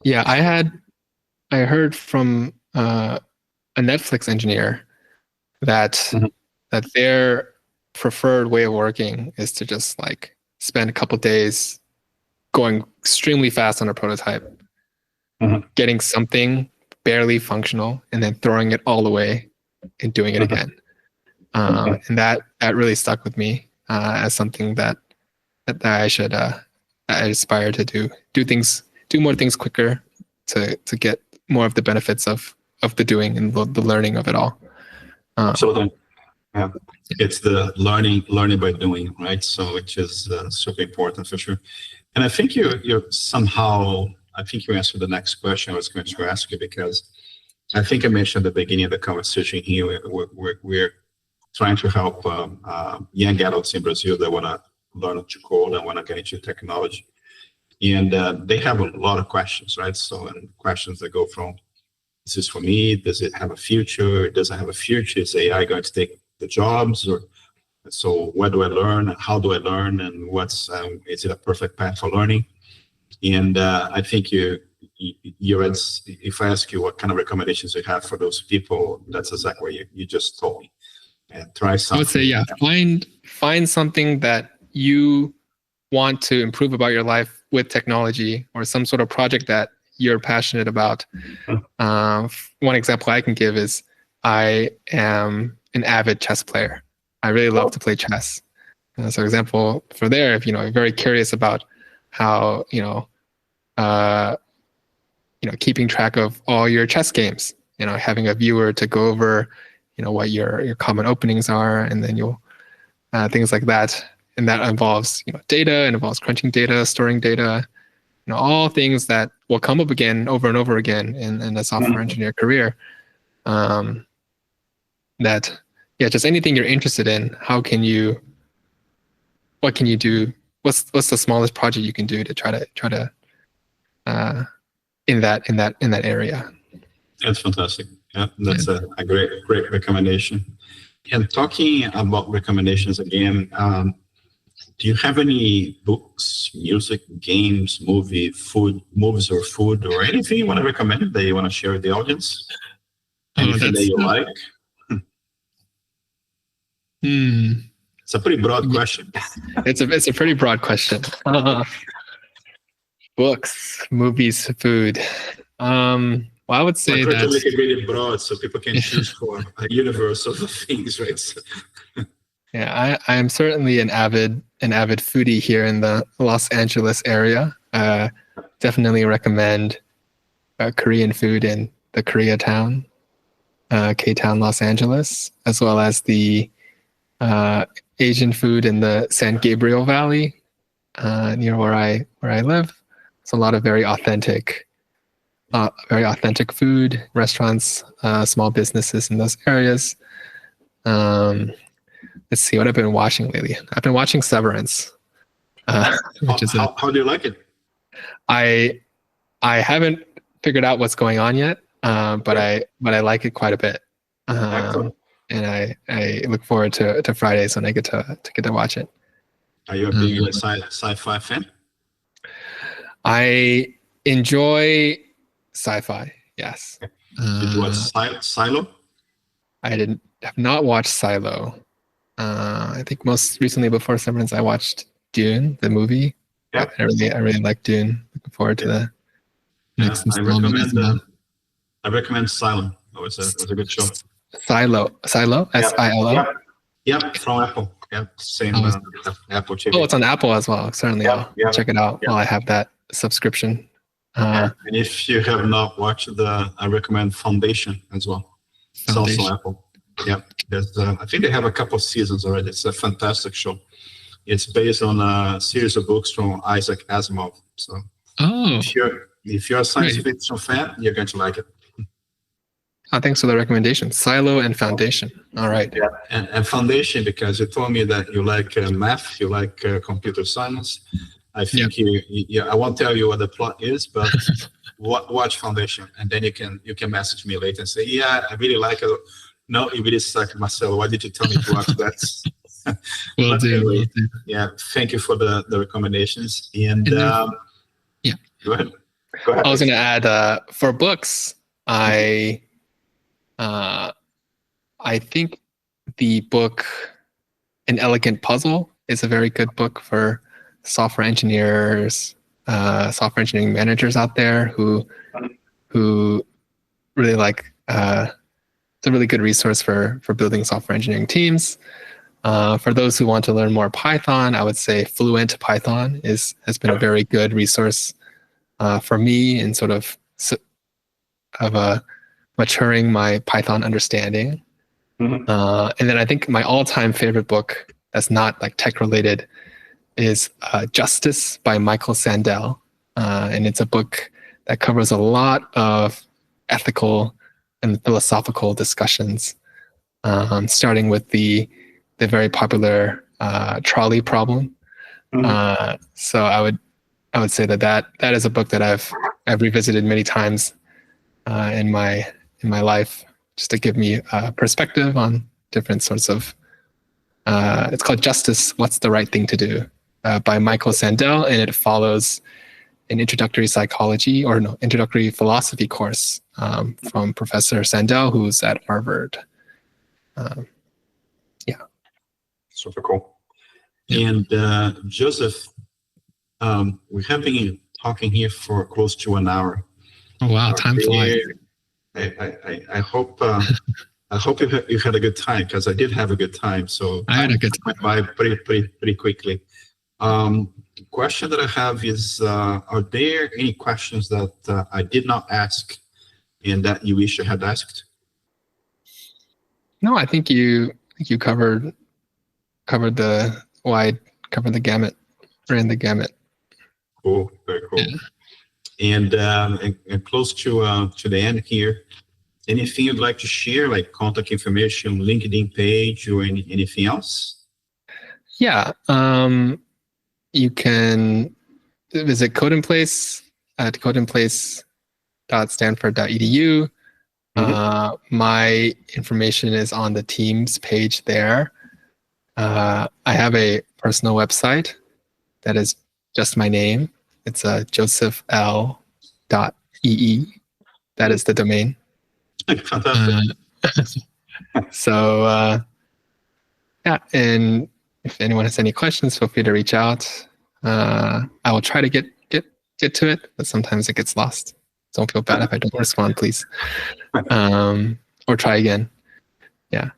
Yeah, I heard from a Netflix engineer that that their preferred way of working is to just like spend a couple days going extremely fast on a prototype, getting something barely functional, and then throwing it all away and doing it again. And that really stuck with me as something that I should I aspire to do more things quicker to get more of the benefits of the doing and the learning of it all. Absolutely. Yeah, it's the learning by doing, right? So which is super important for sure. And I think you're somehow, I think you answered the next question I was going to ask you, because I think I mentioned at the beginning of the conversation here, we're trying to help young adults in Brazil that want to learn to code and want to get into technology. And they have a lot of questions, right? So, and questions that go from, is this for me? Does it have a future? Does it have a future? Is AI going to take the jobs? Or so what do I learn? How do I learn? And what's is it a perfect path for learning? And I think you're if I ask you what kind of recommendations you have for those people, that's exactly what you just told me. And try something. I would say, yeah, find something that you want to improve about your life with technology, or some sort of project that you're passionate about. One example I can give is I am an avid chess player. I really love to play chess. So example for there, if you're very curious about how keeping track of all your chess games, having a viewer to go over what your common openings are, and then you'll things like that. And that involves data, and involves crunching data, storing data, all things that will come up again over and over again in a software engineer career. Just anything you're interested in, what can you do? What's the smallest project you can do to try to in that area? That's fantastic. Yeah, that's a great recommendation. And talking about recommendations again, do you have any books, music, games, movies or food, or anything you want to recommend that you want to share with the audience? Anything that you like? It's a pretty broad question. It's a pretty broad question. Books, movies, food. Well, I would say that. To make it really broad, so people can choose for a universe of things, right? Yeah, I am certainly an avid foodie here in the Los Angeles area. Definitely recommend Korean food in the Koreatown, K-Town, Los Angeles, as well as the Asian food in the San Gabriel Valley, near where I live. It's a lot of very authentic food, restaurants, small businesses in those areas. Let's see what I've been watching lately. I've been watching Severance. How do you like it? I haven't figured out what's going on yet, but I like it quite a bit. And I look forward to Fridays when I get to watch it. Are you a big sci-fi fan? I enjoy sci-fi. Yes. Did you watch Silo? I have not watched Silo. I think most recently before Severance, I watched Dune, the movie. Yeah. I really like Dune. Looking forward to the next installment. I recommend Silo. It was a good show. Silo, Silo. Yep, from Apple. Yep, same Apple TV. Oh, it's on Apple as well. Certainly, I'll check it out while I have that subscription. And if you have not watched I recommend Foundation as well. It's also Apple. Yeah, I think they have a couple of seasons already. It's a fantastic show. It's based on a series of books from Isaac Asimov. So if you're a science fiction fan, you're going to like it. Thanks for the recommendation. Silo and foundation. All right. Yeah, and foundation, because you told me that you like math, you like computer science. I think I won't tell you what the plot is, but watch foundation, and then you can message me later and say, yeah, I really like it. No, it really sucked, Marcelo. Why did you tell me to watch that? Will do. Anyway, Will do. Yeah, thank you for the recommendations. And yeah, go ahead. I was going to add for books, I think the book An Elegant Puzzle is a very good book for software engineers, software engineering managers out there who really like. It's a really good resource for building software engineering teams. For those who want to learn more Python, I would say Fluent Python has been a very good resource for me in sort of maturing my Python understanding. Mm-hmm. And then I think my all-time favorite book that's not like tech related is Justice by Michael Sandel. And it's a book that covers a lot of ethical and philosophical discussions, starting with the very popular trolley problem. Mm-hmm. So I would say that is a book that I've revisited many times in my life, just to give me a perspective on different sorts of. It's called Justice: What's the Right Thing to Do, by Michael Sandel, and it follows an introductory philosophy course from Professor Sandel, who's at Harvard. Super cool. Yeah. And Joseph, we have been talking here for close to an hour. Oh wow, time flies. I hope you had a good time, because I did have a good time. So I had a good time. Went by pretty quickly. Question that I have is, are there any questions that I did not ask and that you wish I had asked? No, I think you covered the gamut, ran the gamut. Cool, very cool. Yeah. And close to the end here, anything you'd like to share, like contact information, LinkedIn page, or anything else? Yeah. You can visit Code in Place at codeinplace.stanford.edu. Mm-hmm. My information is on the Teams page there. I have a personal website that is just my name. It's josephL.ee. That is the domain. Fantastic. So, and if anyone has any questions, feel free to reach out. I will try to get to it, but sometimes it gets lost. Don't feel bad if I don't respond, please. Or try again. Yeah.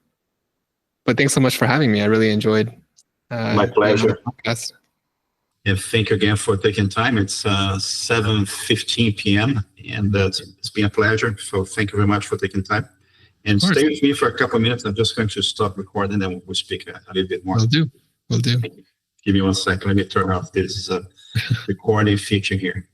But thanks so much for having me. I really enjoyed. My pleasure. Podcast. And thank you again for taking time. It's 7:15 p.m. and it's been a pleasure. So thank you very much for taking time. And stay with me for a couple of minutes. I'm just going to stop recording, then we'll speak a little bit more. Will do. Give me 1 second. Let me turn off this recording feature here.